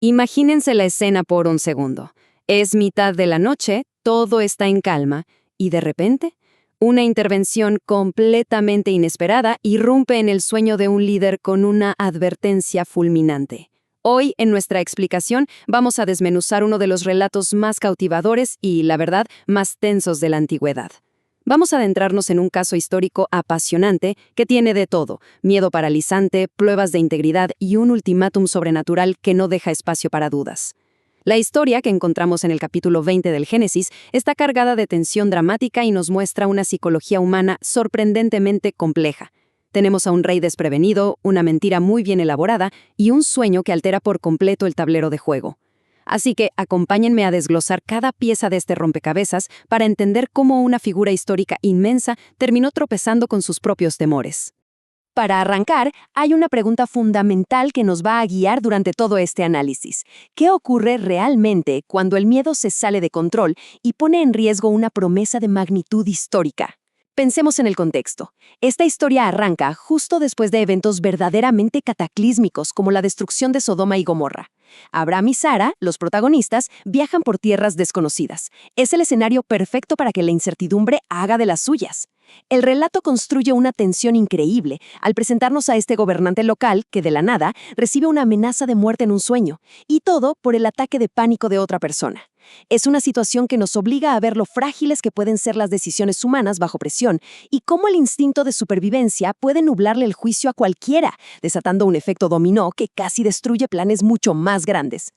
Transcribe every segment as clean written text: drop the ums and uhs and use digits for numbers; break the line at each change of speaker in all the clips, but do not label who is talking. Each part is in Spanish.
Imagínense la escena por un segundo. Es mitad de la noche, todo está en calma, y de repente, una intervención completamente inesperada irrumpe en el sueño de un líder con una advertencia fulminante. Hoy, en nuestra explicación, vamos a desmenuzar uno de los relatos más cautivadores y, la verdad, más tensos de la antigüedad. Vamos a adentrarnos en un caso histórico apasionante que tiene de todo: miedo paralizante, pruebas de integridad y un ultimátum sobrenatural que no deja espacio para dudas. La historia que encontramos en el capítulo 20 del Génesis está cargada de tensión dramática y nos muestra una psicología humana sorprendentemente compleja. Tenemos a un rey desprevenido, una mentira muy bien elaborada y un sueño que altera por completo el tablero de juego. Así que acompáñenme a desglosar cada pieza de este rompecabezas para entender cómo una figura histórica inmensa terminó tropezando con sus propios temores.
Para arrancar, hay una pregunta fundamental que nos va a guiar durante todo este análisis. ¿Qué ocurre realmente cuando el miedo se sale de control y pone en riesgo una promesa de magnitud histórica? Pensemos en el contexto. Esta historia arranca justo después de eventos verdaderamente cataclísmicos como la destrucción de Sodoma y Gomorra. Abraham y Sara, los protagonistas, viajan por tierras desconocidas. Es el escenario perfecto para que la incertidumbre haga de las suyas. El relato construye una tensión increíble al presentarnos a este gobernante local que, de la nada, recibe una amenaza de muerte en un sueño, y todo por el ataque de pánico de otra persona. Es una situación que nos obliga a ver lo frágiles que pueden ser las decisiones humanas bajo presión y cómo el instinto de supervivencia puede nublarle el juicio a cualquiera, desatando un efecto dominó que casi destruye planes mucho más grandes.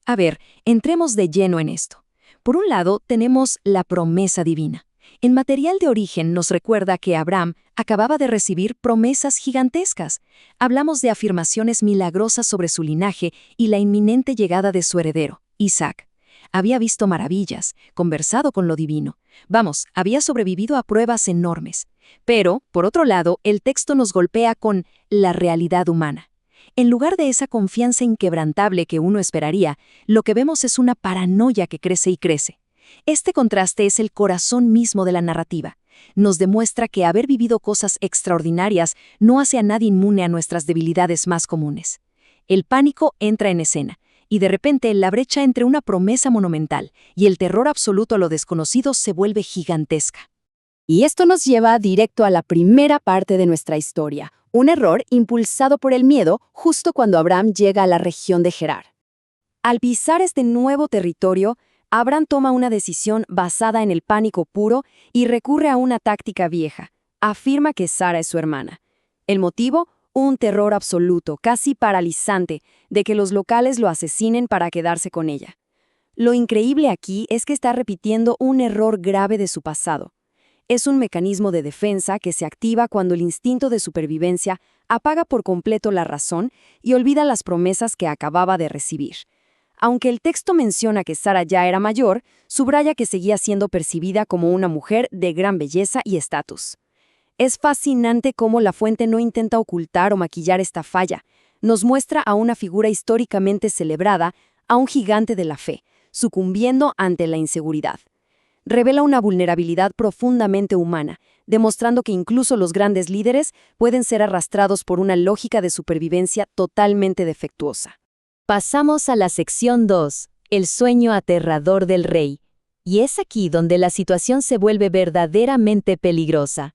A ver, entremos de lleno en esto. Por un lado, tenemos la promesa divina. El material de origen nos recuerda que Abraham acababa de recibir promesas gigantescas. Hablamos de afirmaciones milagrosas sobre su linaje y la inminente llegada de su heredero, Isaac. Había visto maravillas, conversado con lo divino. Vamos, había sobrevivido a pruebas enormes. Pero, por otro lado, el texto nos golpea con la realidad humana. En lugar de esa confianza inquebrantable que uno esperaría, lo que vemos es una paranoia que crece y crece. Este contraste es el corazón mismo de la narrativa. Nos demuestra que haber vivido cosas extraordinarias no hace a nadie inmune a nuestras debilidades más comunes. El pánico entra en escena, y de repente la brecha entre una promesa monumental y el terror absoluto a lo desconocido se vuelve gigantesca.
Y esto nos lleva directo a la primera parte de nuestra historia, un error impulsado por el miedo justo cuando Abraham llega a la región de Gerar. Al pisar este nuevo territorio, Abraham toma una decisión basada en el pánico puro y recurre a una táctica vieja. Afirma que Sara es su hermana. El motivo: un terror absoluto, casi paralizante, de que los locales lo asesinen para quedarse con ella. Lo increíble aquí es que está repitiendo un error grave de su pasado. Es un mecanismo de defensa que se activa cuando el instinto de supervivencia apaga por completo la razón y olvida las promesas que acababa de recibir. Aunque el texto menciona que Sara ya era mayor, subraya que seguía siendo percibida como una mujer de gran belleza y estatus. Es fascinante cómo la fuente no intenta ocultar o maquillar esta falla. Nos muestra a una figura históricamente celebrada, a un gigante de la fe, sucumbiendo ante la inseguridad. Revela una vulnerabilidad profundamente humana, demostrando que incluso los grandes líderes pueden ser arrastrados por una lógica de supervivencia totalmente defectuosa.
Pasamos a la sección 2, el sueño aterrador del rey. Y es aquí donde la situación se vuelve verdaderamente peligrosa.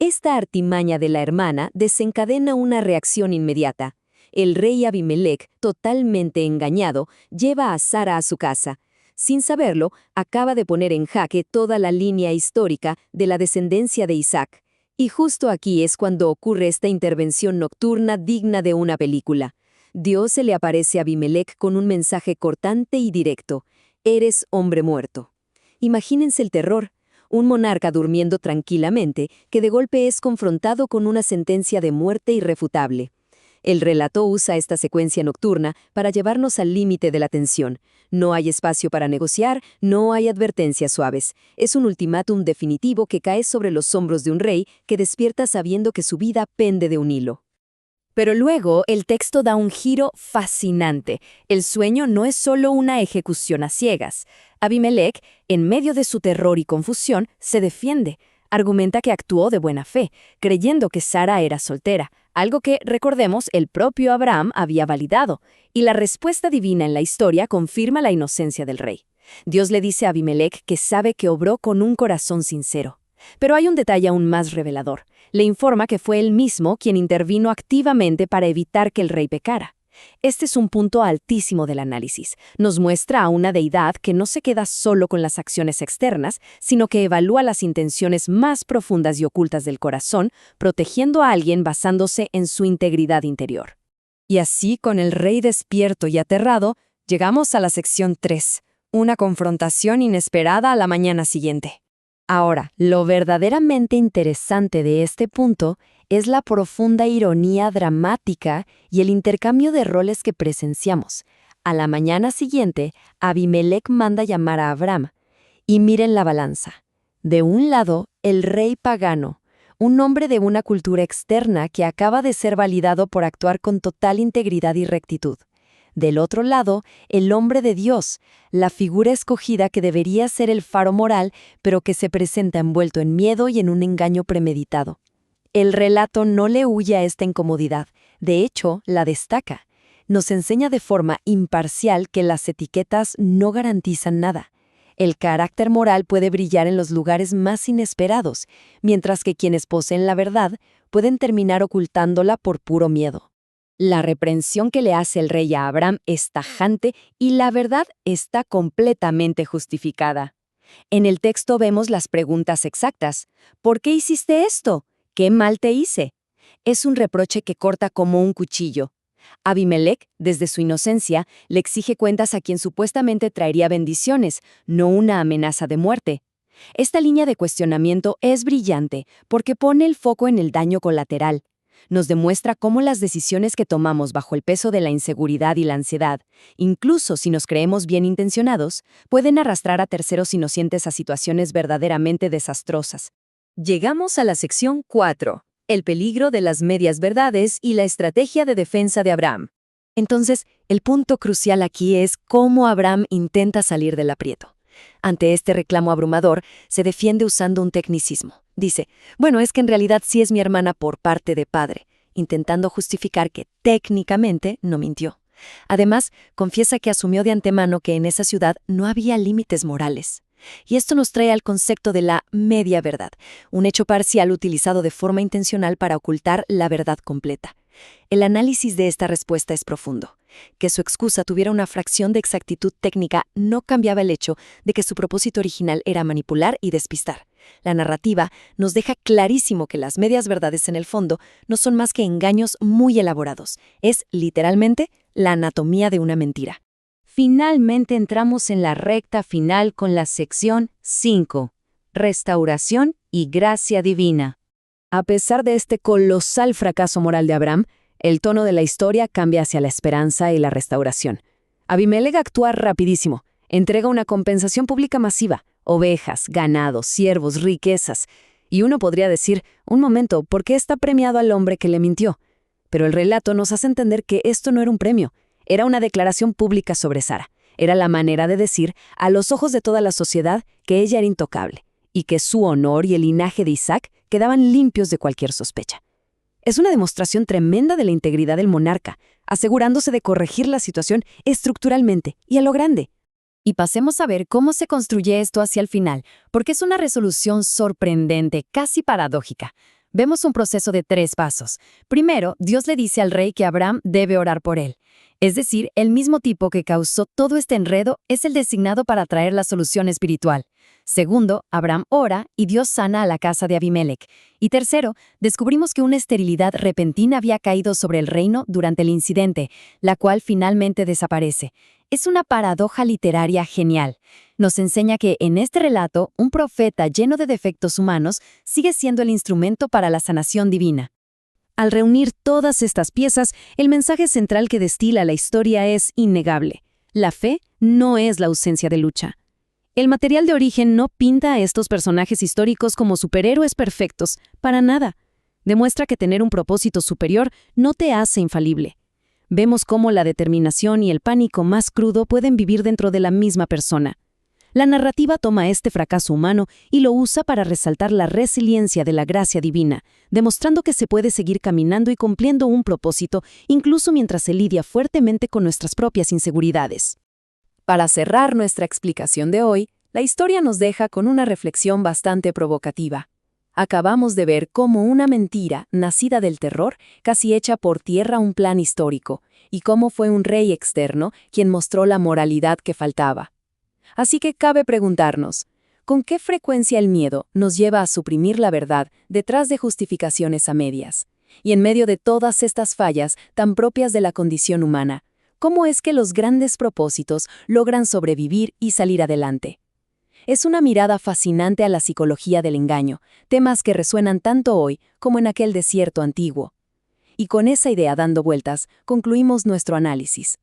Esta artimaña de la hermana desencadena una reacción inmediata. El rey Abimelec, totalmente engañado, lleva a Sara a su casa. Sin saberlo, acaba de poner en jaque toda la línea histórica de la descendencia de Isaac. Y justo aquí es cuando ocurre esta intervención nocturna digna de una película. Dios se le aparece a Abimelec con un mensaje cortante y directo: «Eres hombre muerto». Imagínense el terror. Un monarca durmiendo tranquilamente que de golpe es confrontado con una sentencia de muerte irrefutable. El relato usa esta secuencia nocturna para llevarnos al límite de la tensión. No hay espacio para negociar, no hay advertencias suaves. Es un ultimátum definitivo que cae sobre los hombros de un rey que despierta sabiendo que su vida pende de un hilo. Pero luego el texto da un giro fascinante. El sueño no es solo una ejecución a ciegas. Abimelec, en medio de su terror y confusión, se defiende. Argumenta que actuó de buena fe, creyendo que Sara era soltera,
algo que, recordemos, el propio Abraham había validado, y la respuesta divina en la historia confirma la inocencia del rey. Dios le dice a Abimelec que sabe que obró con un corazón sincero. Pero hay un detalle aún más revelador. Le informa que fue él mismo quien intervino activamente para evitar que el rey pecara. Este es un punto altísimo del análisis. Nos muestra a una deidad que no se queda solo con las acciones externas, sino que evalúa las intenciones más profundas y ocultas del corazón, protegiendo a alguien basándose en su integridad interior. Y así, con el rey despierto y aterrado, llegamos a la sección 3, una confrontación inesperada a la mañana siguiente. Ahora, lo verdaderamente interesante de este punto es la profunda ironía dramática y el intercambio de roles que presenciamos. A la mañana siguiente, Abimelec manda llamar a Abraham. Y miren la balanza. De un lado, el rey pagano, un hombre de una cultura externa que acaba de ser validado por actuar con total integridad y rectitud. Del otro lado, el hombre de Dios, la figura escogida que debería ser el faro moral, pero que se presenta envuelto en miedo y en un engaño premeditado. El relato no le huye a esta incomodidad, de hecho, la destaca. Nos enseña de forma imparcial que las etiquetas no garantizan nada. El carácter moral puede brillar en los lugares más inesperados, mientras que quienes poseen la verdad pueden terminar ocultándola por puro miedo. La reprensión que le hace el rey a Abraham es tajante y la verdad está completamente justificada. En el texto vemos las preguntas exactas. ¿Por qué hiciste esto? ¿Qué mal te hice? Es un reproche que corta como un cuchillo. Abimelec, desde su inocencia, le exige cuentas a quien supuestamente traería bendiciones, no una amenaza de muerte. Esta línea de cuestionamiento es brillante porque pone el foco en el daño colateral. Nos demuestra cómo las decisiones que tomamos bajo el peso de la inseguridad y la ansiedad, incluso si nos creemos bien intencionados, pueden arrastrar a terceros inocentes a situaciones verdaderamente desastrosas. Llegamos a la sección 4, el peligro de las medias verdades y la estrategia de defensa de Abraham. Entonces, el punto crucial aquí es cómo Abraham intenta salir del aprieto. Ante este reclamo abrumador, se defiende usando un tecnicismo. Dice, bueno, es que en realidad sí es mi hermana por parte de padre, intentando justificar que técnicamente no mintió. Además, confiesa que asumió de antemano que en esa ciudad no había límites morales. Y esto nos trae al concepto de la media verdad, un hecho parcial utilizado de forma intencional para ocultar la verdad completa. El análisis de esta respuesta es profundo. Que su excusa tuviera una fracción de exactitud técnica no cambiaba el hecho de que su propósito original era manipular y despistar. La narrativa nos deja clarísimo que las medias verdades en el fondo no son más que engaños muy elaborados. Es, literalmente, la anatomía de una mentira. Finalmente entramos en la recta final con la sección 5, Restauración y Gracia Divina. A pesar de este colosal fracaso moral de Abraham, el tono de la historia cambia hacia la esperanza y la restauración. Abimelec actúa rapidísimo, entrega una compensación pública masiva, ovejas, ganado, siervos, riquezas. Y uno podría decir, un momento, ¿por qué está premiado al hombre que le mintió? Pero el relato nos hace entender que esto no era un premio, era una declaración pública sobre Sara. Era la manera de decir, a los ojos de toda la sociedad, que ella era intocable, y que su honor y el linaje de Isaac quedaban limpios de cualquier sospecha. Es una demostración tremenda de la integridad del monarca, asegurándose de corregir la situación estructuralmente y a lo grande. Y pasemos a ver cómo se construye esto hacia el final, porque es una resolución sorprendente, casi paradójica. Vemos un proceso de 3 pasos. Primero, Dios le dice al rey que Abraham debe orar por él. Es decir, el mismo tipo que causó todo este enredo es el designado para traer la solución espiritual. Segundo, Abraham ora y Dios sana a la casa de Abimelec. Y tercero, descubrimos que una esterilidad repentina había caído sobre el reino durante el incidente, la cual finalmente desaparece. Es una paradoja literaria genial. Nos enseña que en este relato, un profeta lleno de defectos humanos sigue siendo el instrumento para la sanación divina. Al reunir todas estas piezas, el mensaje central que destila la historia es innegable. La fe no es la ausencia de lucha. El material de origen no pinta a estos personajes históricos como superhéroes perfectos, para nada. Demuestra que tener un propósito superior no te hace infalible. Vemos cómo la determinación y el pánico más crudo pueden vivir dentro de la misma persona.
La narrativa toma este fracaso humano y lo usa para resaltar la resiliencia de la gracia divina, demostrando que se puede seguir caminando y cumpliendo un propósito, incluso mientras se lidia fuertemente con nuestras propias inseguridades.
Para cerrar nuestra explicación de hoy, la historia nos deja con una reflexión bastante provocativa. Acabamos de ver cómo una mentira, nacida del terror, casi echa por tierra un plan histórico, y cómo fue un rey externo quien mostró la moralidad que faltaba. Así que cabe preguntarnos, ¿con qué frecuencia el miedo nos lleva a suprimir la verdad detrás de justificaciones a medias? Y en medio de todas estas fallas tan propias de la condición humana, ¿cómo es que los grandes propósitos logran sobrevivir y salir adelante? Es una mirada fascinante a la psicología del engaño, temas que resuenan tanto hoy como en aquel desierto antiguo. Y con esa idea dando vueltas, concluimos nuestro análisis.